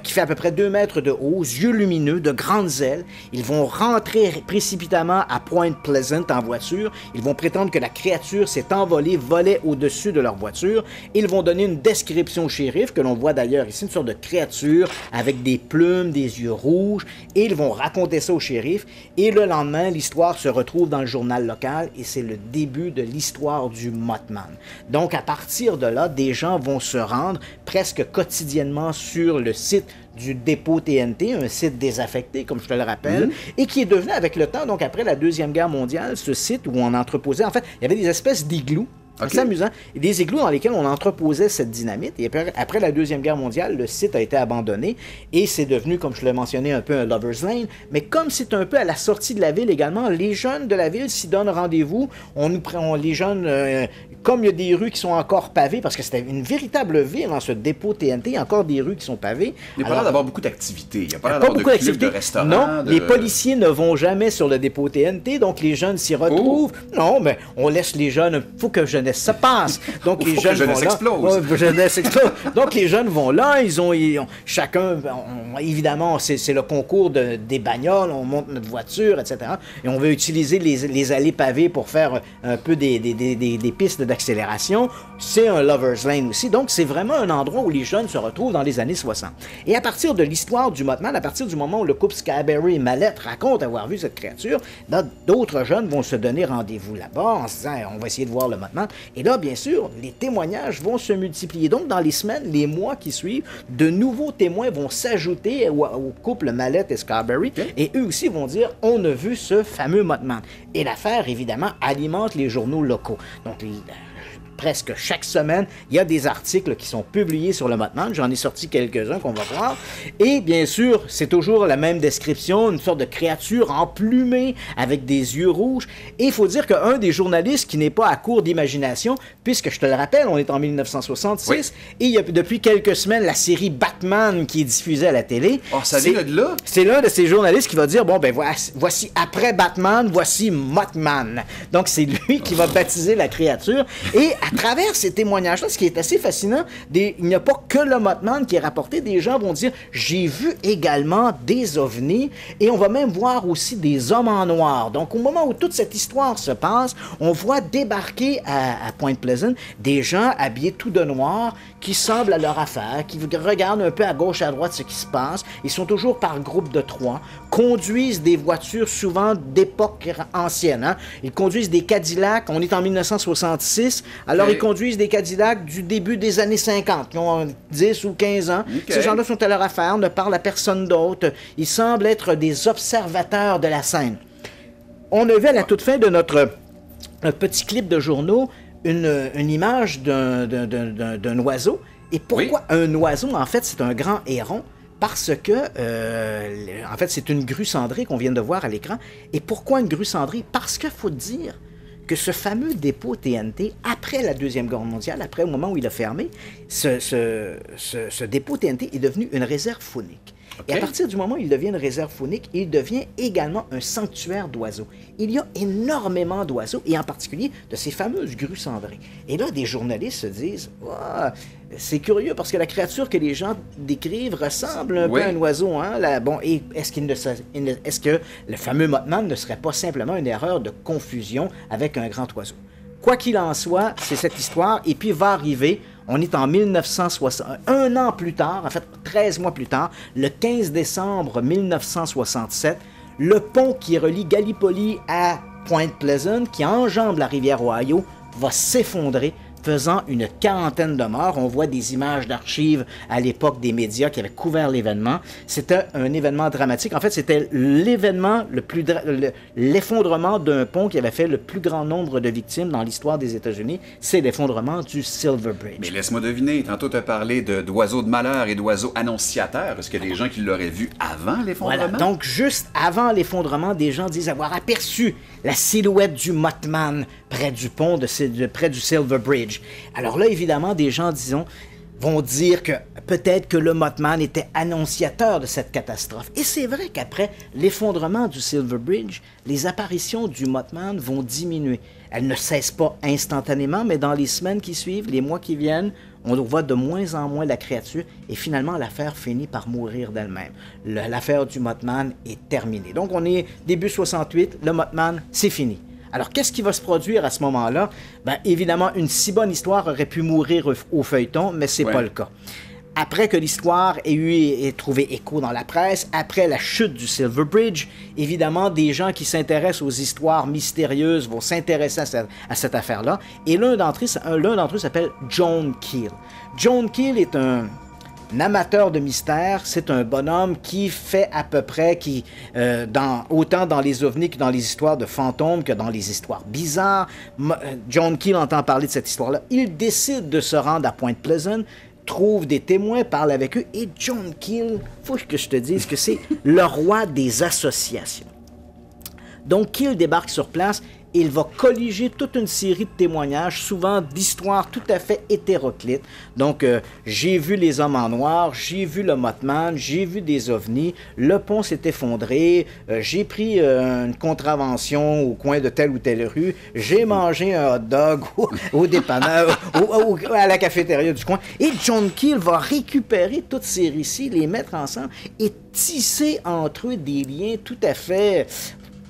qui fait à peu près 2 mètres de haut, yeux lumineux, de grandes ailes. Ils vont rentrer précipitamment à Point Pleasant en voiture. Ils vont prétendre que la créature s'est envolée, volait au-dessus de leur voiture. Ils vont donner une description au shérif, que l'on voit d'ailleurs ici, une sorte de créature avec des plumes, des yeux rouges. Et ils vont raconter ça au shérif. Et le lendemain, l'histoire se retrouve dans le journal local et c'est le début de l'histoire du Mothman. Donc, à partir de là, des gens vont se rendre presque quotidiennement sur le site du dépôt TNT, un site désaffecté, comme je te le rappelle, et qui est devenu, avec le temps, donc après la Deuxième Guerre mondiale, ce site où on entreposait, en fait, il y avait des espèces d'igloos. C'est amusant. Des igloos dans lesquels on entreposait cette dynamite. Et après la Deuxième Guerre mondiale, le site a été abandonné et c'est devenu, comme je l'ai mentionné, un peu un lover's lane. Mais comme c'est un peu à la sortie de la ville également, les jeunes de la ville s'y donnent rendez-vous. Les jeunes, comme il y a des rues qui sont encore pavées, parce que c'était une véritable ville dans ce dépôt TNT, il y a encore des rues qui sont pavées. Il n'y a pas l'air d'avoir beaucoup d'activités. Il n'y a pas l'air d'avoir de clubs, de restaurants. Non, les policiers ne vont jamais sur le dépôt TNT, donc les jeunes s'y retrouvent. Non, mais on laisse les jeunes. Il faut que jeunesse se passe. Donc les jeunes vont là. Jeunesse explose. Donc les jeunes vont là. Ils ont chacun, évidemment, c'est le concours des bagnoles. On monte notre voiture, etc. Et on veut utiliser les allées pavées pour faire un peu des pistes d'accélération. C'est un lover's lane aussi. Donc c'est vraiment un endroit où les jeunes se retrouvent dans les années 60. Et à partir de l'histoire du Mothman, à partir du moment où le couple Scarberry et Mallette raconte avoir vu cette créature, d'autres jeunes vont se donner rendez-vous là-bas en se disant on va essayer de voir le Mothman. Et là, bien sûr, les témoignages vont se multiplier. Donc, dans les semaines, les mois qui suivent, de nouveaux témoins vont s'ajouter au couple Mallette et Scarberry. Et eux aussi vont dire, on a vu ce fameux Mothman. Et l'affaire, évidemment, alimente les journaux locaux. Donc, presque chaque semaine, il y a des articles qui sont publiés sur le Mothman. J'en ai sorti quelques-uns qu'on va voir. Et bien sûr, c'est toujours la même description, une sorte de créature emplumée avec des yeux rouges. Et il faut dire qu'un des journalistes qui n'est pas à court d'imagination, puisque je te le rappelle, on est en 1966, et il y a depuis quelques semaines la série Batman qui est diffusée à la télé. Oh, ça vient de là? C'est l'un de ces journalistes qui va dire, bon, ben voici après Batman, voici Mothman. Donc, c'est lui qui va baptiser la créature. Et à travers ces témoignages-là, ce qui est assez fascinant, il n'y a pas que le Mothman qui est rapporté. Des gens vont dire, j'ai vu également des ovnis et on va même voir aussi des hommes en noir. Donc, au moment où toute cette histoire se passe, on voit débarquer à Point Pleasant des gens habillés tout de noir qui semblent à leur affaire, qui regardent un peu à gauche, à droite ce qui se passe. Ils sont toujours par groupe de 3, conduisent des voitures souvent d'époque ancienne. Hein? Ils conduisent des Cadillacs. On est en 1966. Alors, ils conduisent des Cadillacs du début des années 50, qui ont 10 ou 15 ans. Ces gens-là sont à leur affaire, ne parlent à personne d'autre. Ils semblent être des observateurs de la scène. On a vu à la toute fin de notre petit clip de journaux une image d'un oiseau. Et pourquoi un oiseau? En fait, c'est un grand héron. Parce que, en fait, c'est une grue cendrée qu'on vient de voir à l'écran. Et pourquoi une grue cendrée? Parce qu'il faut dire que ce fameux dépôt TNT, après la Deuxième Guerre mondiale, après au moment où il a fermé, ce dépôt TNT est devenu une réserve faunique. Et à partir du moment où il devient une réserve faunique, il devient également un sanctuaire d'oiseaux. Il y a énormément d'oiseaux, et en particulier de ces fameuses grues cendrées. Et là, des journalistes se disent oh, c'est curieux parce que la créature que les gens décrivent ressemble un peu à un oiseau. Hein? Et est-ce que le fameux Mothman ne serait pas simplement une erreur de confusion avec un grand oiseau? Quoi qu'il en soit, c'est cette histoire, et puis va arriver. On est en 1960, un an plus tard, en fait 13 mois plus tard, le 15 décembre 1967, le pont qui relie Gallipoli à Point Pleasant, qui enjambe la rivière Ohio, va s'effondrer, faisant une quarantaine de morts. On voit des images d'archives à l'époque des médias qui avaient couvert l'événement. C'était un événement dramatique. En fait, c'était l'événement l'effondrement d'un pont qui avait fait le plus grand nombre de victimes dans l'histoire des États-Unis. C'est l'effondrement du Silver Bridge. Mais laisse-moi deviner, tantôt tu as parlé d'oiseaux de malheur et d'oiseaux annonciateurs. Est-ce qu'il y a des gens qui l'auraient vu avant l'effondrement? Voilà. Donc, juste avant l'effondrement, des gens disent avoir aperçu la silhouette du Mothman près du pont, près du Silver Bridge. Alors là, évidemment, des gens, vont dire que peut-être que le Mothman était annonciateur de cette catastrophe. Et c'est vrai qu'après l'effondrement du Silver Bridge, les apparitions du Mothman vont diminuer. Elles ne cessent pas instantanément, mais dans les semaines qui suivent, les mois qui viennent, on voit de moins en moins la créature et finalement l'affaire finit par mourir d'elle-même. L'affaire du Mothman est terminée. Donc on est début 68, le Mothman, c'est fini. Alors, qu'est-ce qui va se produire à ce moment-là? Bien, évidemment, une si bonne histoire aurait pu mourir au feuilleton, mais c'est pas le cas. Après que l'histoire ait trouvé écho dans la presse, après la chute du Silver Bridge, évidemment, des gens qui s'intéressent aux histoires mystérieuses vont s'intéresser à cette affaire-là. Et l'un d'entre eux s'appelle John Keel. John Keel est un amateur de mystère, c'est un bonhomme qui fait à peu près, autant dans les ovnis que dans les histoires de fantômes, que dans les histoires bizarres. John Keel entend parler de cette histoire-là. Il décide de se rendre à Point Pleasant, trouve des témoins, parle avec eux, et John Keel, faut que je te dise que c'est le roi des associations. Donc Keel débarque sur place. Il va colliger toute une série de témoignages, souvent d'histoires tout à fait hétéroclites. Donc, j'ai vu les hommes en noir, j'ai vu le Mothman, j'ai vu des ovnis, le pont s'est effondré, j'ai pris une contravention au coin de telle ou telle rue, j'ai mangé un hot dog au dépanneur, à la cafétéria du coin. Et John Keel va récupérer tous ces récits, les mettre ensemble et tisser entre eux des liens tout à fait...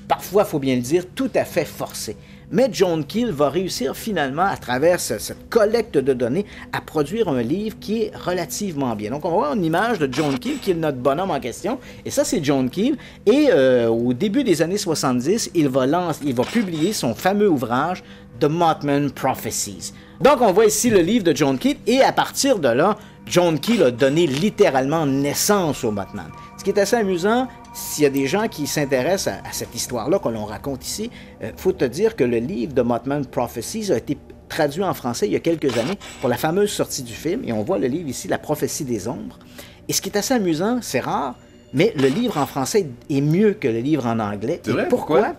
parfois, il faut bien le dire, tout à fait forcé. Mais John Keel va réussir finalement, à travers cette collecte de données, à produire un livre qui est relativement bien. Donc, on va voir une image de John Keel, qui est notre bonhomme en question. Et ça, c'est John Keel. Et au début des années 70, il va publier son fameux ouvrage The Mothman Prophecies. Donc, on voit ici le livre de John Keel. Et à partir de là, John Keel a donné littéralement naissance au Mothman. Ce qui est assez amusant, s'il y a des gens qui s'intéressent à cette histoire-là que l'on raconte ici, faut te dire que le livre de Mothman Prophecies a été traduit en français il y a quelques années pour la fameuse sortie du film. Et on voit le livre ici, La prophétie des ombres. Et ce qui est assez amusant, c'est rare, mais le livre en français est mieux que le livre en anglais. C'est vrai? Pourquoi?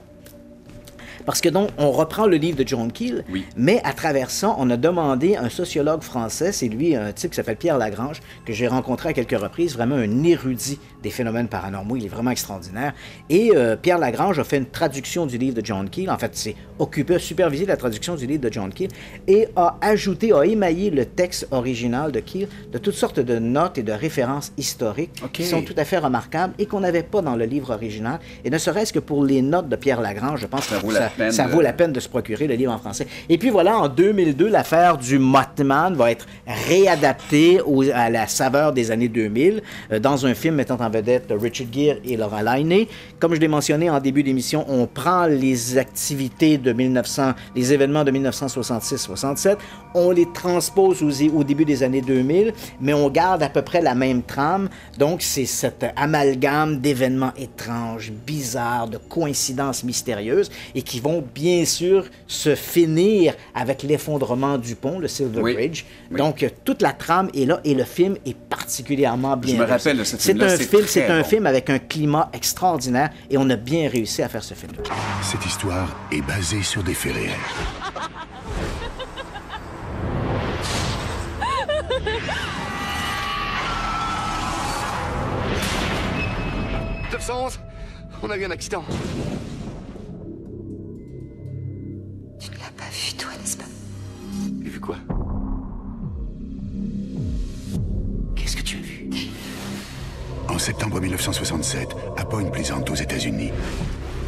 Parce que donc, on reprend le livre de John Keel, oui. Mais à travers ça, on a demandé à un sociologue français, c'est lui, un type qui s'appelle Pierre Lagrange, que j'ai rencontré à quelques reprises, vraiment un érudit des phénomènes paranormaux, il est vraiment extraordinaire. Et Pierre Lagrange a fait une traduction du livre de John Keel, en fait, s'est occupé, a supervisé la traduction du livre de John Keel, et a émaillé le texte original de Keel de toutes sortes de notes et de références historiques qui sont tout à fait remarquables et qu'on n'avait pas dans le livre original. Et ne serait-ce que pour les notes de Pierre Lagrange, je pense que ça vaut la peine de se procurer le livre en français. Et puis voilà, en 2002, l'affaire du Mothman va être réadaptée à la saveur des années 2000 dans un film mettant en vedette Richard Gere et Laura Linney. Comme je l'ai mentionné en début d'émission, on prend les activités de les événements de 1966-67, on les transpose au début des années 2000, mais on garde à peu près la même trame. Donc c'est cet amalgame d'événements étranges, bizarres, de coïncidences mystérieuses et qui vont bien sûr se finir avec l'effondrement du pont, le Silver Bridge. Oui. Donc toute la trame est là et le film est particulièrement bien réussi. Je me rappelle de ce film-là. C'est un film avec un climat extraordinaire et on a bien réussi à faire ce film-là. Cette histoire est basée sur des faits réels. 911, on a eu un accident. Tu ne l'as pas vu, toi, n'est-ce pas? Vu quoi? Qu'est-ce que tu as vu? En septembre 1967, à Point Pleasant, aux États-Unis,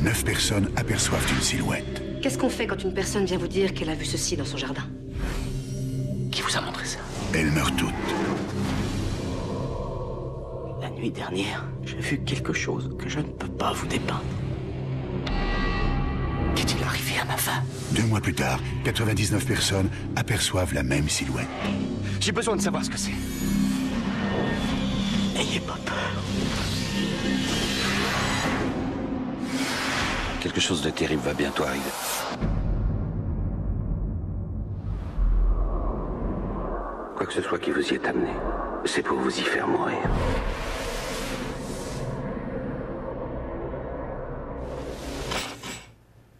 9 personnes aperçoivent une silhouette. Qu'est-ce qu'on fait quand une personne vient vous dire qu'elle a vu ceci dans son jardin? Qui vous a montré ça? Elles meurent toutes. La nuit dernière, j'ai vu quelque chose que je ne peux pas vous dépeindre. Qu'est-il arrivé à ma femme? 2 mois plus tard, 99 personnes aperçoivent la même silhouette. J'ai besoin de savoir ce que c'est. N'ayez pas peur. Quelque chose de terrible va bientôt arriver. Quoi que ce soit qui vous y ait amené, c'est pour vous y faire mourir.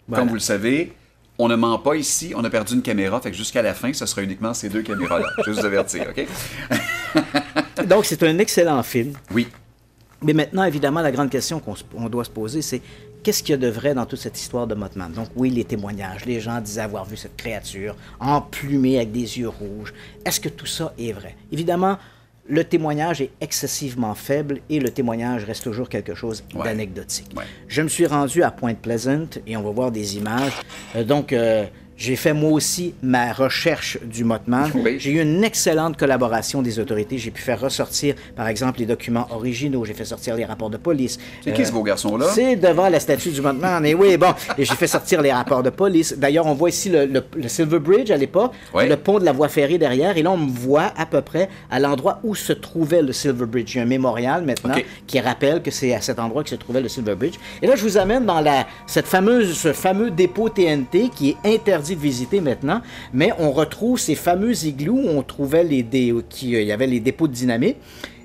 Voilà. Comme vous le savez, on ne ment pas ici, on a perdu une caméra, fait que jusqu'à la fin, ce sera uniquement ces 2 caméras-là. Je vais vous avertir, OK? Donc, c'est un excellent film. Oui. Mais maintenant, évidemment, la grande question qu'on doit se poser, c'est qu'est-ce qu'il y a de vrai dans toute cette histoire de Mothman? Donc oui, les témoignages, les gens disaient avoir vu cette créature emplumée avec des yeux rouges. Est-ce que tout ça est vrai? Évidemment, le témoignage est excessivement faible et le témoignage reste toujours quelque chose d'anecdotique. Ouais. Je me suis rendu à Point Pleasant et on va voir des images. J'ai fait moi aussi ma recherche du Mothman. Oui. J'ai eu une excellente collaboration des autorités. J'ai pu faire ressortir, par exemple, les documents originaux. J'ai fait sortir les rapports de police. C'est qui ce beau garçon-là? C'est devant la statue du Mothman. Et oui, bon, et j'ai fait sortir les rapports de police. D'ailleurs, on voit ici le Silver Bridge à l'époque, le pont de la voie ferrée derrière. Et là, on me voit à peu près à l'endroit où se trouvait le Silver Bridge. Il y a un mémorial maintenant qui rappelle que c'est à cet endroit que se trouvait le Silver Bridge. Et là, je vous amène dans ce fameux dépôt TNT qui est interdit de visiter maintenant, mais on retrouve ces fameux igloos où on trouvait il y avait les dépôts de dynamite.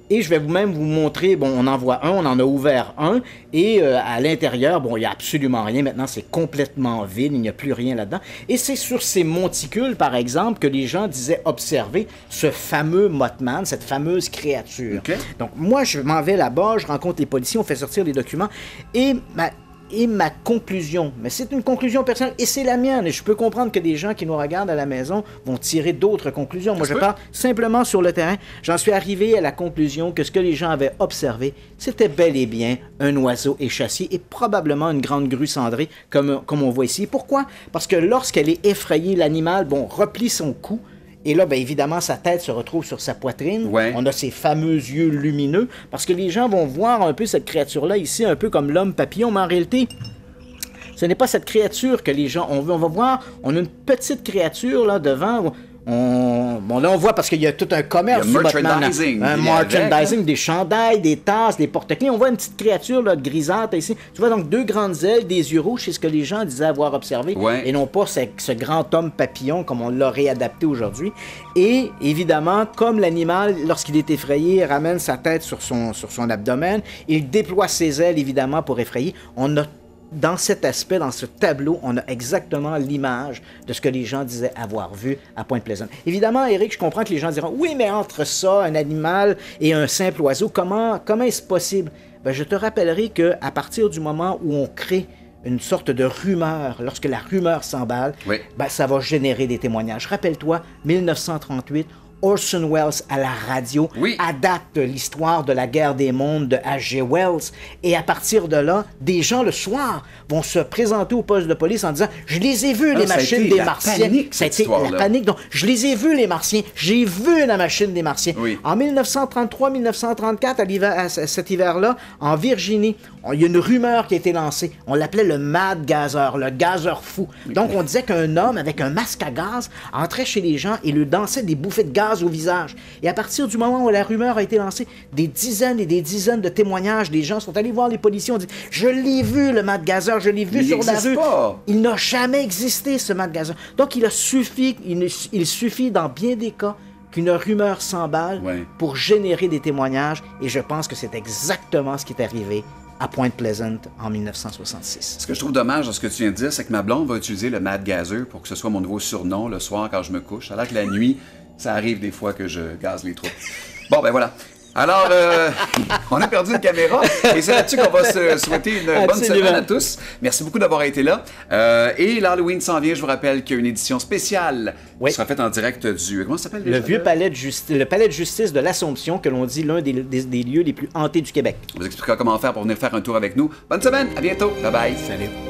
Et je vais même vous montrer, bon, on en voit un, on en a ouvert un, et à l'intérieur, bon, il n'y a absolument rien. Maintenant, c'est complètement vide, il n'y a plus rien là-dedans. Et c'est sur ces monticules, par exemple, que les gens disaient observer ce fameux Mothman, cette fameuse créature. Okay. Donc, moi, je m'en vais là-bas, je rencontre les policiers, on fait sortir les documents, et Et ma conclusion, mais c'est une conclusion personnelle et c'est la mienne. Et je peux comprendre que des gens qui nous regardent à la maison vont tirer d'autres conclusions. Moi, je parle simplement sur le terrain. J'en suis arrivé à la conclusion que ce que les gens avaient observé, c'était bel et bien un oiseau échassé et probablement une grande grue cendrée, comme on voit ici. Pourquoi? Parce que lorsqu'elle est effrayée, l'animal, replie son cou. Et là, bien évidemment, sa tête se retrouve sur sa poitrine. Ouais. On a ses fameux yeux lumineux. Parce que les gens vont voir un peu cette créature-là ici, un peu comme l'homme papillon. Mais en réalité, ce n'est pas cette créature que les gens... On va voir, on a une petite créature là devant... Là, on voit parce qu'il y a tout un commerce. Il y a merchandising. Un merchandising, des chandails, des tasses, des porte-clés. On voit une petite créature là, grisâtre ici. Tu vois donc 2 grandes ailes, des yeux rouges, c'est ce que les gens disaient avoir observé. Ouais. Et non pas ce grand homme papillon comme on l'a réadapté aujourd'hui. Et évidemment, comme l'animal, lorsqu'il est effrayé, ramène sa tête sur son abdomen, il déploie ses ailes évidemment pour effrayer. On a dans cet aspect, dans ce tableau, on a exactement l'image de ce que les gens disaient avoir vu à Pointe-Pleasant. Évidemment, Éric, je comprends que les gens diront « Oui, mais entre ça, un animal et un simple oiseau, comment est-ce possible? » Ben, je te rappellerai qu'à partir du moment où on crée une sorte de rumeur, lorsque la rumeur s'emballe, ben, ça va générer des témoignages. Rappelle-toi, 1938, Orson Welles à la radio adapte l'histoire de la guerre des mondes de H.G. Wells. Et à partir de là, des gens le soir vont se présenter au poste de police en disant « Je les ai vus, les machines des Martiens. » Ça a été la panique. Donc, je les ai vus, les Martiens. J'ai vu la machine des Martiens. Oui. En 1933-1934, cet hiver-là, en Virginie, il y a une rumeur qui a été lancée. On l'appelait le Mad Gazer, le gazeur fou. Donc, on disait qu'un homme avec un masque à gaz entrait chez les gens et lui dansait des bouffées de gaz au visage. Et à partir du moment où la rumeur a été lancée, des dizaines et des dizaines de témoignages, des gens sont allés voir les policiers, ont dit « Je l'ai vu, le Mad Gazer, je l'ai vu sur la rue. » Il n'a jamais existé, ce Mad Gazer. Donc, il suffit dans bien des cas qu'une rumeur s'emballe pour générer des témoignages. Et je pense que c'est exactement ce qui est arrivé à Pointe-Pleasant en 1966. Ce que je trouve dommage dans ce que tu viens de dire, c'est que ma blonde va utiliser le Mad Gazer pour que ce soit mon nouveau surnom le soir quand je me couche, alors que la nuit, ça arrive des fois que je gaze les troupes. Bon, ben voilà. Alors, on a perdu une caméra et c'est là-dessus qu'on va se souhaiter une bonne semaine à tous. Merci beaucoup d'avoir été là. Et l'Halloween s'en vient, je vous rappelle qu'il y a une édition spéciale qui sera faite en direct du... Comment ça s'appelle déjà? Le vieux palais de justice de l'Assomption, que l'on dit l'un des lieux les plus hantés du Québec. On vous expliquera comment faire pour venir faire un tour avec nous. Bonne semaine, à bientôt. Bye bye. Salut.